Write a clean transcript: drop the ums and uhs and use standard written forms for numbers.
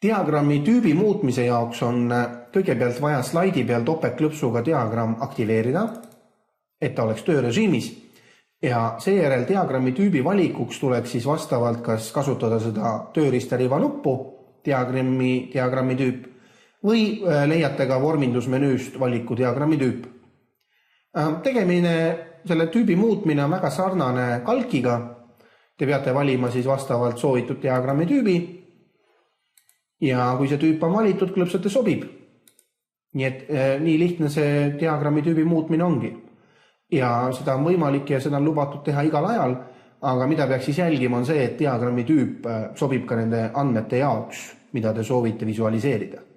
Diagrammi tüübi muutmise jaoks on kõigepealt vaja slaidi peal topeltklõpsuga diagramm aktiveerida, et ta oleks töörežiimis. Ja seejärel diagrammi tüübi valikuks tuleks siis vastavalt kas kasutada seda tööriistariva nuppu, diagrammi tüüp, või leiate ka vormindusmenüüst valiku diagrammi tüüp. Tegemine, selle tüübi muutmine on väga sarnane kalkiga. Te peate valima siis vastavalt soovitud diagrammi tüübi. Ja kui see tüüp on valitud, klõpsate sobib. Nii et nii lihtne see diagrammi tüübi muutmine ongi. Ja seda on võimalik ja seda on lubatud teha igal ajal, aga mida peaks siis jälgima on see, et diagrammi tüüp sobib ka nende andmete jaoks, mida te soovite visualiseerida.